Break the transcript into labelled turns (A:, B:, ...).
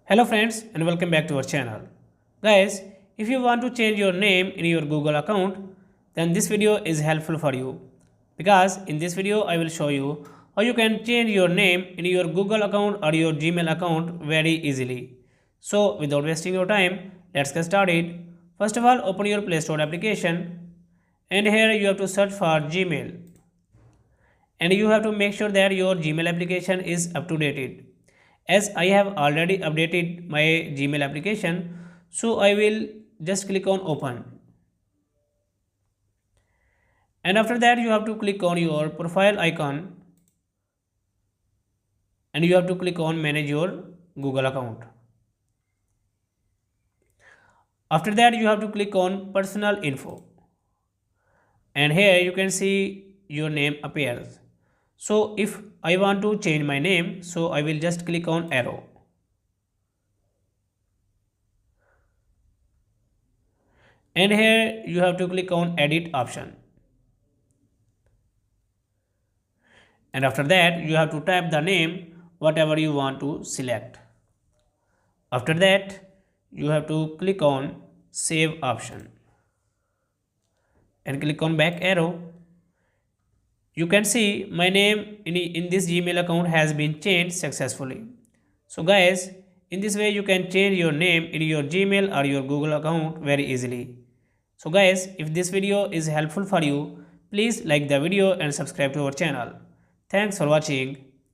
A: Hello friends and welcome back to our channel. Guys, if you want to change your name in your Google account, then this video is helpful for you. Because in this video I will show you how you can change your name in your Google account or your Gmail account very easily. So without wasting your time, let's get started. First of all, open your Play Store application and here you have to search for Gmail. And you have to make sure that your Gmail application is up to date. As I have already updated my Gmail application, so I will just click on open. And after that you have to click on your profile icon and you have to click on manage your Google account. After that you have to click on personal info and here you can see your name appears. So if I want to change my name, so I will just click on arrow. And here you have to click on edit option. And after that you have to type the name whatever you want to select. After that you have to click on save option and click on back arrow. You can see my name in this Gmail account has been changed successfully. So guys, in this way you can change your name in your Gmail or your Google account very easily. So guys, if this video is helpful for you, please like the video and subscribe to our channel. Thanks for watching.